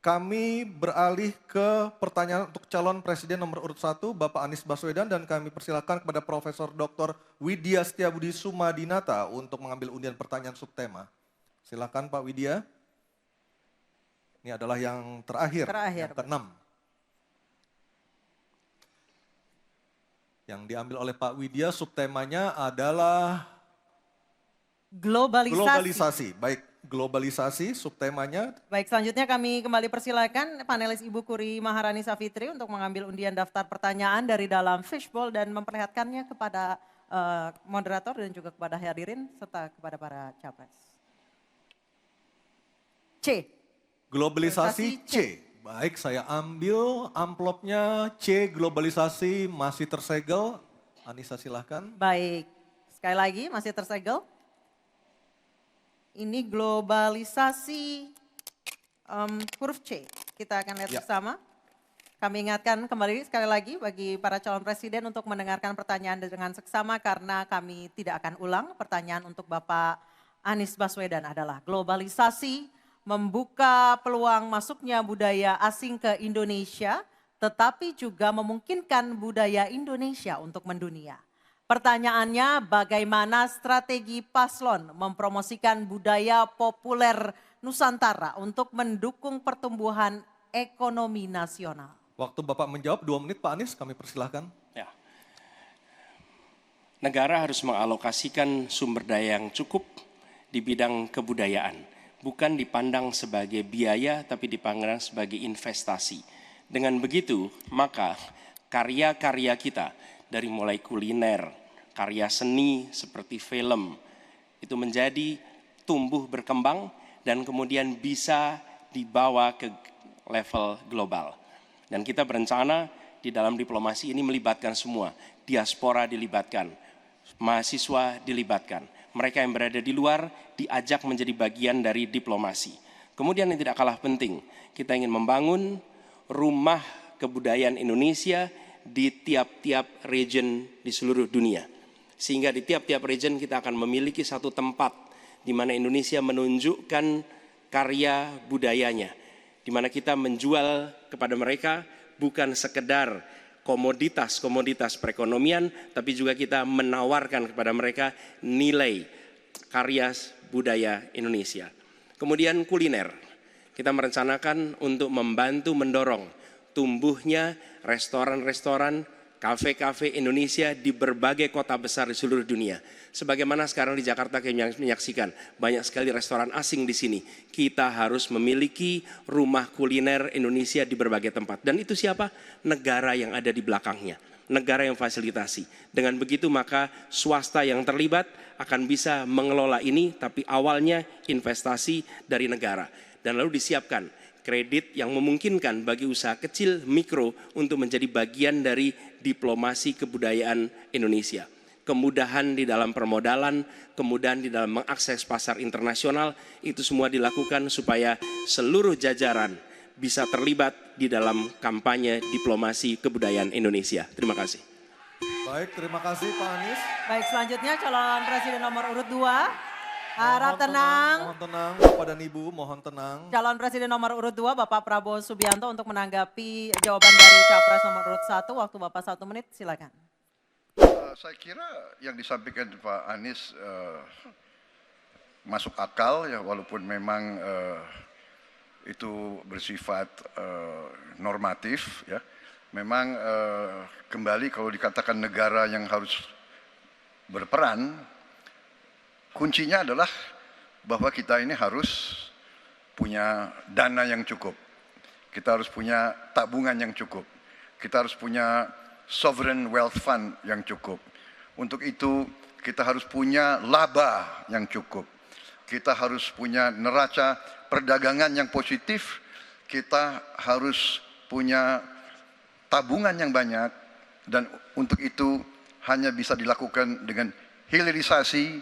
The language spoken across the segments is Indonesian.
kami beralih ke pertanyaan untuk calon presiden nomor urut 1, Bapak Anies Baswedan, dan kami persilakan kepada Profesor Dr. Widya Setiabudi Sumadinata untuk mengambil undian pertanyaan subtema. Silakan Pak Widya. Ini adalah yang terakhir. Yang ke-6. Yang diambil oleh Pak Widya, subtemanya adalah globalisasi. Baik, globalisasi subtemanya. Baik, selanjutnya kami kembali persilakan panelis Ibu Kuri Maharani Savitri untuk mengambil undian daftar pertanyaan dari dalam fishbowl dan memperlihatkannya kepada moderator dan juga kepada hadirin serta kepada para capres. C. Globalisasi C. Baik, saya ambil amplopnya C, globalisasi masih tersegel. Anissa silahkan. Baik, sekali lagi masih tersegel. Ini globalisasi huruf C. Kita akan lihat bersama. Kami ingatkan kembali sekali lagi bagi para calon presiden untuk mendengarkan pertanyaan dengan seksama karena kami tidak akan ulang. Pertanyaan untuk Bapak Anies Baswedan adalah globalisasi membuka peluang masuknya budaya asing ke Indonesia, tetapi juga memungkinkan budaya Indonesia untuk mendunia. Pertanyaannya, bagaimana strategi paslon mempromosikan budaya populer Nusantara untuk mendukung pertumbuhan ekonomi nasional? Waktu Bapak menjawab 2 menit, Pak Anies, kami persilahkan. Ya. Negara harus mengalokasikan sumber daya yang cukup di bidang kebudayaan. Bukan dipandang sebagai biaya, tapi dipandang sebagai investasi. Dengan begitu, maka karya-karya kita, dari mulai kuliner, karya seni seperti film, itu menjadi tumbuh berkembang dan kemudian bisa dibawa ke level global. Dan kita berencana di dalam diplomasi ini melibatkan semua, diaspora dilibatkan, mahasiswa dilibatkan, mereka yang berada di luar diajak menjadi bagian dari diplomasi. Kemudian yang tidak kalah penting, kita ingin membangun rumah kebudayaan Indonesia di tiap-tiap region di seluruh dunia. Sehingga di tiap-tiap region kita akan memiliki satu tempat di mana Indonesia menunjukkan karya budayanya. Di mana kita menjual kepada mereka bukan sekedar komoditas-komoditas perekonomian, tapi juga kita menawarkan kepada mereka nilai karya budaya Indonesia. Kemudian kuliner, kita merencanakan untuk membantu mendorong tumbuhnya restoran-restoran, kafe-kafe Indonesia di berbagai kota besar di seluruh dunia. Sebagaimana sekarang di Jakarta kami menyaksikan banyak sekali restoran asing di sini. Kita harus memiliki rumah kuliner Indonesia di berbagai tempat. Dan itu siapa? Negara yang ada di belakangnya. Negara yang fasilitasi. Dengan begitu maka swasta yang terlibat akan bisa mengelola ini, tapi awalnya investasi dari negara. Dan lalu disiapkan kredit yang memungkinkan bagi usaha kecil mikro untuk menjadi bagian dari diplomasi kebudayaan Indonesia. Kemudahan di dalam permodalan, kemudahan di dalam mengakses pasar internasional, itu semua dilakukan supaya seluruh jajaran bisa terlibat di dalam kampanye diplomasi kebudayaan Indonesia. Terima kasih. Baik, terima kasih Pak Anies. Baik, selanjutnya calon presiden nomor urut 2. Harap tenang. Mohon tenang, Bapak dan Ibu, mohon tenang. Calon presiden nomor urut 2, Bapak Prabowo Subianto untuk menanggapi jawaban dari capres nomor urut 1. Waktu Bapak 1 menit, silakan. Saya kira yang disampaikan Pak Anies masuk akal ya, walaupun memang itu bersifat normatif ya. Memang kembali kalau dikatakan negara yang harus berperan, kuncinya adalah bahwa kita ini harus punya dana yang cukup. Kita harus punya tabungan yang cukup. Kita harus punya sovereign wealth fund yang cukup. Untuk itu kita harus punya laba yang cukup. Kita harus punya neraca perdagangan yang positif. Kita harus punya tabungan yang banyak. Dan untuk itu hanya bisa dilakukan dengan hilirisasi,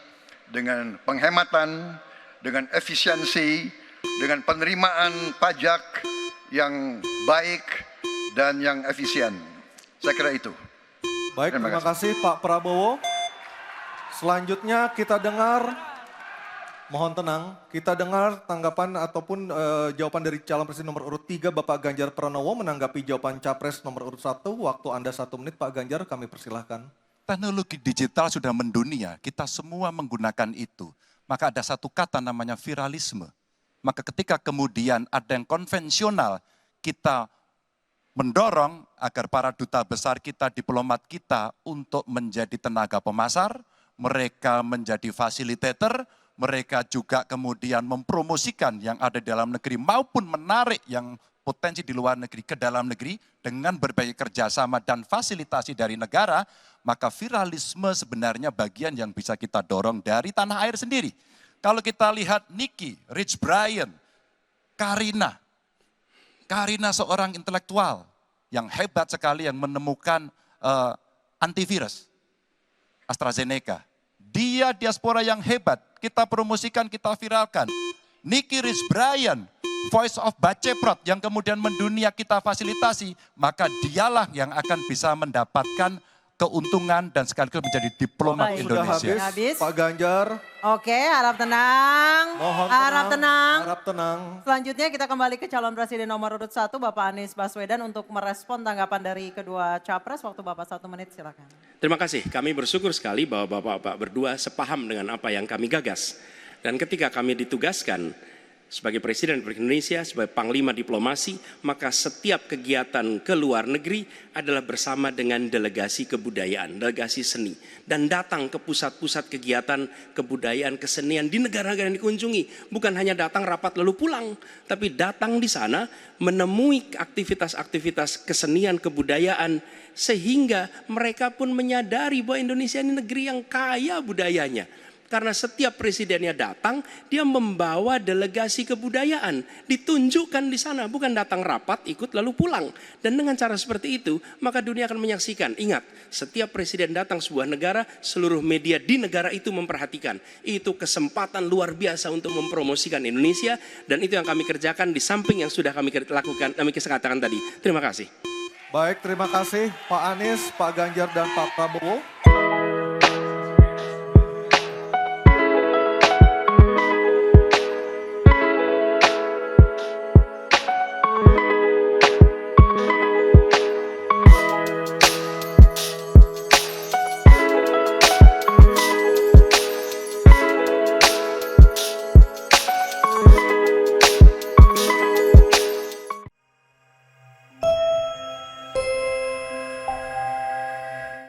dengan penghematan, dengan efisiensi, dengan penerimaan pajak yang baik dan yang efisien. Saya kira itu. Baik, terima kasih Pak Prabowo. Selanjutnya kita dengar Mohon tenang, kita dengar tanggapan ataupun jawaban dari calon presiden nomor urut 3 Bapak Ganjar Pranowo menanggapi jawaban capres nomor urut 1. Waktu Anda 1 menit Pak Ganjar, kami persilahkan. Teknologi digital sudah mendunia, kita semua menggunakan itu. Maka ada satu kata namanya viralisme. Maka ketika kemudian ada yang konvensional, kita mendorong agar para duta besar kita, diplomat kita untuk menjadi tenaga pemasar, mereka menjadi fasilitator, mereka juga kemudian mempromosikan yang ada di dalam negeri maupun menarik yang potensi di luar negeri ke dalam negeri dengan berbagai kerjasama dan fasilitasi dari negara, maka viralisme sebenarnya bagian yang bisa kita dorong dari tanah air sendiri. Kalau kita lihat Nicky, Rich Brian, Karina seorang intelektual yang hebat sekali yang menemukan antivirus AstraZeneca. Dia diaspora yang hebat, kita promosikan, kita viralkan. Nicky Rich Brian, Voice of Baceprot yang kemudian mendunia kita fasilitasi, maka dialah yang akan bisa mendapatkan keuntungan dan sekaligus menjadi diplomat Baik. Sudah Indonesia. habis, Pak Ganjar. Oke, harap tenang. Mohon Harap tenang. Harap tenang. Selanjutnya kita kembali ke calon presiden nomor urut 1 Bapak Anies Baswedan untuk merespon tanggapan dari kedua capres. Waktu Bapak 1 menit, silakan. Terima kasih. Kami bersyukur sekali bahwa Bapak-Bapak berdua sepaham dengan apa yang kami gagas. Dan ketika kami ditugaskan sebagai Presiden Republik Indonesia, sebagai Panglima Diplomasi, maka setiap kegiatan ke luar negeri adalah bersama dengan delegasi kebudayaan, delegasi seni. Dan datang ke pusat-pusat kegiatan kebudayaan, kesenian di negara-negara yang dikunjungi. Bukan hanya datang rapat lalu pulang, tapi datang di sana menemui aktivitas-aktivitas kesenian, kebudayaan, sehingga mereka pun menyadari bahwa Indonesia ini negeri yang kaya budayanya. Karena setiap presidennya datang, dia membawa delegasi kebudayaan. Ditunjukkan di sana, bukan datang rapat, ikut lalu pulang. Dan dengan cara seperti itu, maka dunia akan menyaksikan. Ingat, setiap presiden datang sebuah negara, seluruh media di negara itu memperhatikan. Itu kesempatan luar biasa untuk mempromosikan Indonesia. Dan itu yang kami kerjakan di samping yang sudah kami lakukan, kami katakan tadi. Terima kasih. Baik, terima kasih Pak Anies, Pak Ganjar, dan Pak Prabowo.